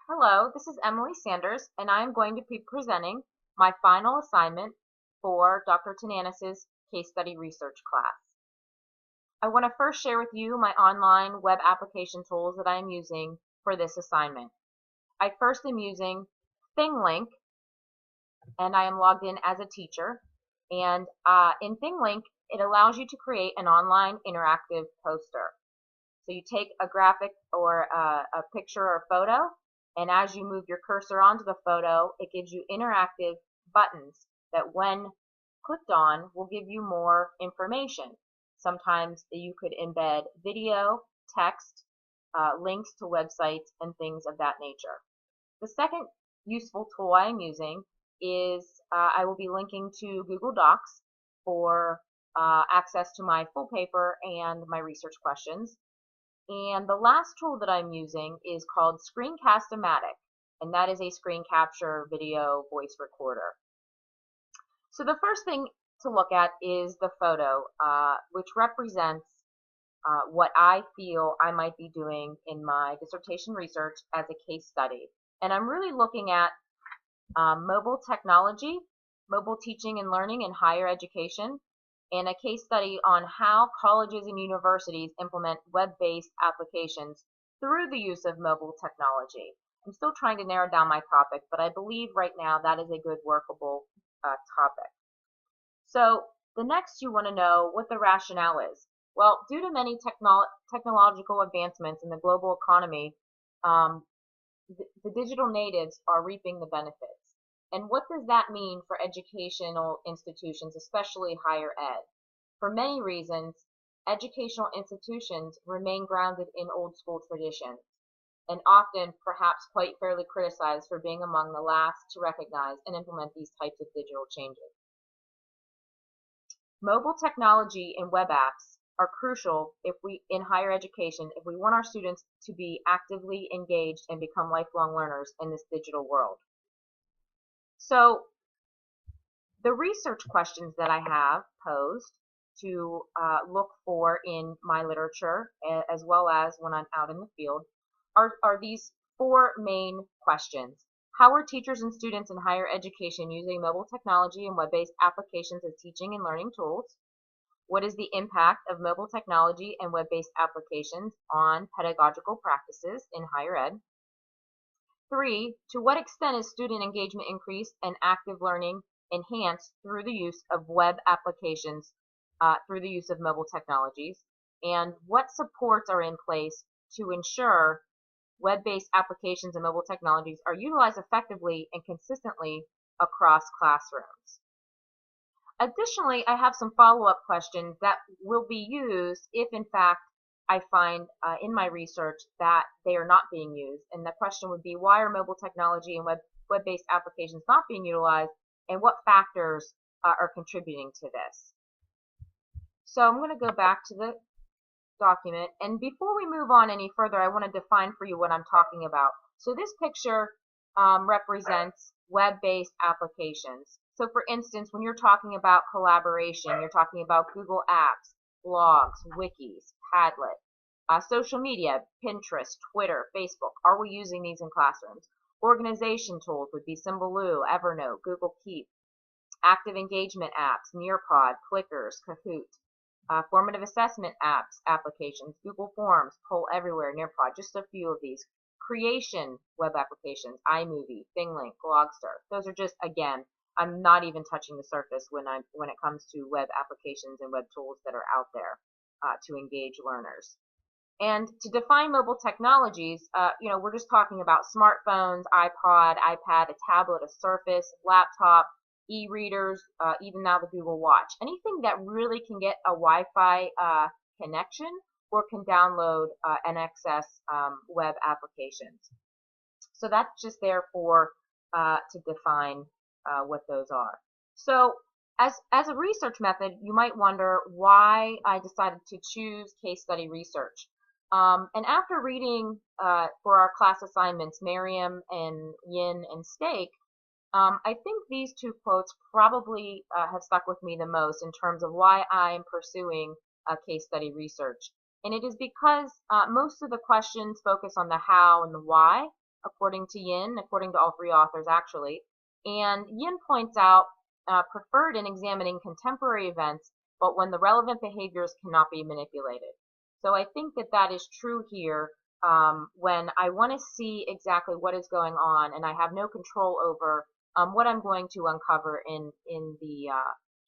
Hello, this is Emily Sanders, and I am going to be presenting my final assignment for Dr. Tananis' case study research class. I want to first share with you my online web application tools that I am using for this assignment. I first am using ThingLink, and I am logged in as a teacher. And in ThingLink, it allows you to create an online interactive poster. So you take a graphic or a picture or a photo, and as you move your cursor onto the photo, it gives you interactive buttons that when clicked on will give you more information. Sometimes you could embed video, text, links to websites, and things of that nature. The second useful tool I am using is I will be linking to Google Docs for access to my full paper and my research questions. And the last tool that I'm using is called Screencast-O-Matic, and that is a screen capture video voice recorder. So the first thing to look at is the photo, which represents what I feel I might be doing in my dissertation research as a case study. And I'm really looking at mobile technology, mobile teaching and learning in higher education, and a case study on how colleges and universities implement web-based applications through the use of mobile technology. I'm still trying to narrow down my topic, but I believe right now that is a good workable topic. So the next you want to know what the rationale is. Well, due to many technological advancements in the global economy, the digital natives are reaping the benefits. And what does that mean for educational institutions, especially higher ed? For many reasons, educational institutions remain grounded in old school traditions, and often perhaps quite fairly criticized for being among the last to recognize and implement these types of digital changes. Mobile technology and web apps are crucial in higher education if we want our students to be actively engaged and become lifelong learners in this digital world. So the research questions that I have posed to look for in my literature, as well as when I'm out in the field, are these four main questions. How are teachers and students in higher education using mobile technology and web-based applications as teaching and learning tools? What is the impact of mobile technology and web-based applications on pedagogical practices in higher ed? 3, to what extent is student engagement increased and active learning enhanced through the use of web applications, through the use of mobile technologies? And what supports are in place to ensure web-based applications and mobile technologies are utilized effectively and consistently across classrooms? Additionally, I have some follow-up questions that will be used if, in fact, I find in my research that they are not being used. And the question would be, why are mobile technology and web-based applications not being utilized, and what factors are contributing to this? So I'm going to go back to the document. And before we move on any further, I want to define for you what I'm talking about. So this picture represents web-based applications. So for instance, when you're talking about collaboration, you're talking about Google Apps, blogs, wikis, Padlet, social media, Pinterest, Twitter, Facebook. Are we using these in classrooms? Organization tools would be Symbaloo, Evernote, Google Keep. Active engagement apps, Nearpod, Clickers, Kahoot. Formative assessment applications, Google Forms, Poll Everywhere, Nearpod, just a few of these. Creation web applications, iMovie, ThingLink, Blogster. Those are just, again, I'm not even touching the surface when it comes to web applications and web tools that are out there to engage learners. And to define mobile technologies, we're just talking about smartphones, iPod, iPad, a tablet, a Surface, laptop, e-readers, even now the Google Watch. Anything that really can get a Wi-Fi connection or can download and access web applications. So that's just there for to define what those are. So as a research method, you might wonder why I decided to choose case study research. And after reading for our class assignments, Merriam and Yin and Stake, I think these two quotes probably have stuck with me the most in terms of why I'm pursuing case study research. And it is because most of the questions focus on the how and the why according to Yin, according to all three authors actually. And Yin points out preferred in examining contemporary events, but when the relevant behaviors cannot be manipulated. So I think that that is true here when I want to see exactly what is going on and I have no control over what I'm going to uncover in the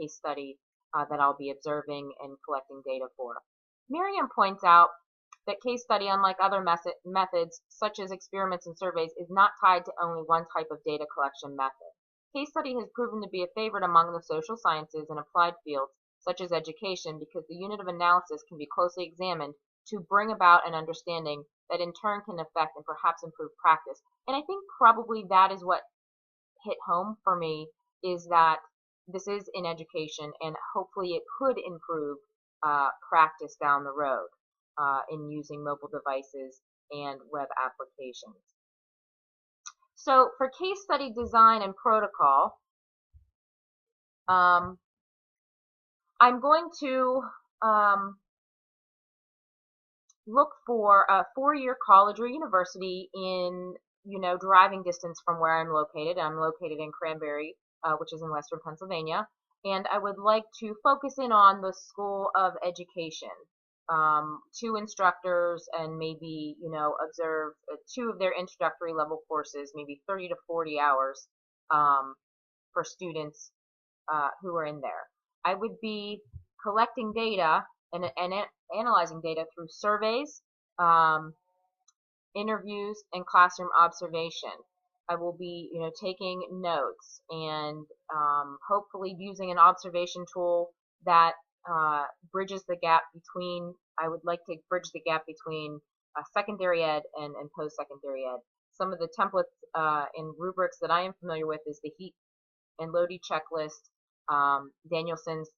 case study that I'll be observing and collecting data for. Miriam points out that case study, unlike other methods such as experiments and surveys, is not tied to only one type of data collection method. Case study has proven to be a favorite among the social sciences and applied fields such as education because the unit of analysis can be closely examined to bring about an understanding that in turn can affect and perhaps improve practice. And I think probably that is what hit home for me, is that this is in education and hopefully it could improve practice down the road in using mobile devices and web applications. So for case study design and protocol, I'm going to look for a 4-year college or university in, driving distance from where I'm located. I'm located in Cranberry, which is in western Pennsylvania, and I would like to focus in on the School of Education. 2 instructors and maybe, observe 2 of their introductory level courses, maybe 30 to 40 hours for students who are in there. I would be collecting data and analyzing data through surveys, interviews, and classroom observation. I will be, taking notes and hopefully using an observation tool that bridges the gap between, I would like to bridge the gap between secondary ed and post-secondary ed. Some of the templates and rubrics that I am familiar with is the HEAT and LODI checklist, Danielson's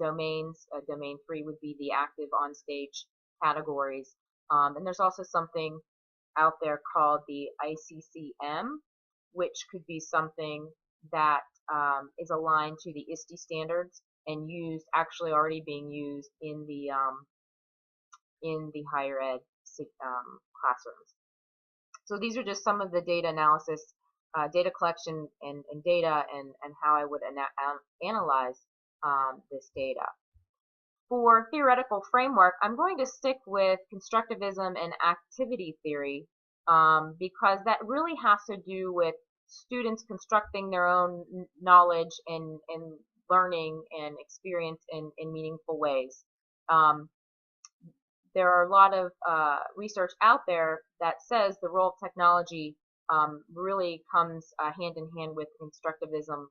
domains. Domain 3 would be the active on-stage categories. And there's also something out there called the ICCM, which could be something that is aligned to the ISTE standards and actually already being used in the higher ed classrooms. So these are just some of the data analysis, data collection and data and how I would analyze this data. For theoretical framework, I'm going to stick with constructivism and activity theory because that really has to do with students constructing their own knowledge and learning and experience in meaningful ways. There are a lot of research out there that says the role of technology really comes hand in hand with constructivism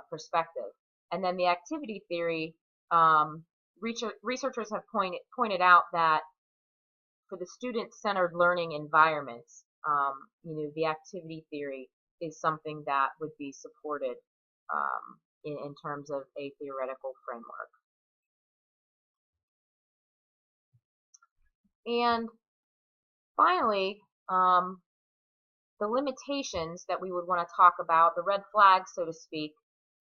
perspective. And then the activity theory, researchers have pointed out that for the student-centered learning environments, the activity theory is something that would be supported in terms of a theoretical framework. And finally, the limitations that we would want to talk about, the red flags, so to speak.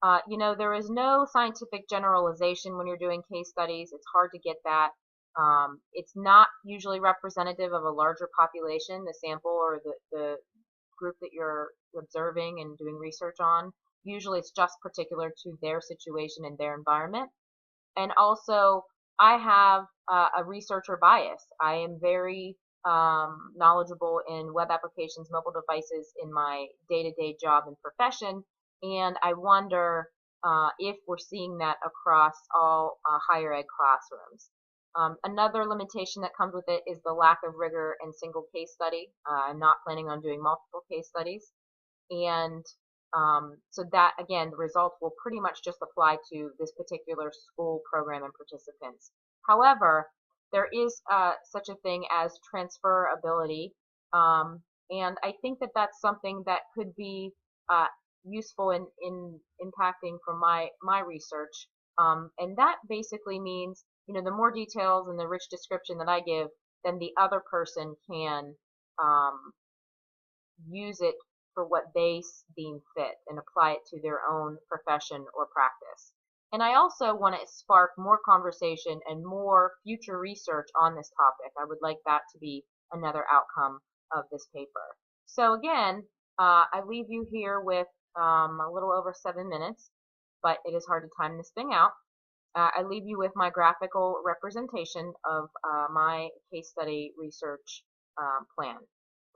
There is no scientific generalization when you're doing case studies. It's hard to get that. It's not usually representative of a larger population, the sample or the group that you're observing and doing research on. Usually it's just particular to their situation and their environment. And also, I have a researcher bias. I am very knowledgeable in web applications, mobile devices in my day-to-day job and profession, and I wonder if we're seeing that across all higher ed classrooms. Another limitation that comes with it is the lack of rigor and single case study. I'm not planning on doing multiple case studies, and so that, again, the results will pretty much just apply to this particular school program and participants. However, there is such a thing as transferability, and I think that that's something that could be useful in impacting from my research. And that basically means, the more details and the rich description that I give, then the other person can use it for what they deem fit and apply it to their own profession or practice. And I also want to spark more conversation and more future research on this topic. I would like that to be another outcome of this paper. So again, I leave you here with a little over 7 minutes, but it is hard to time this thing out. I leave you with my graphical representation of my case study research plan.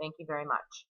Thank you very much.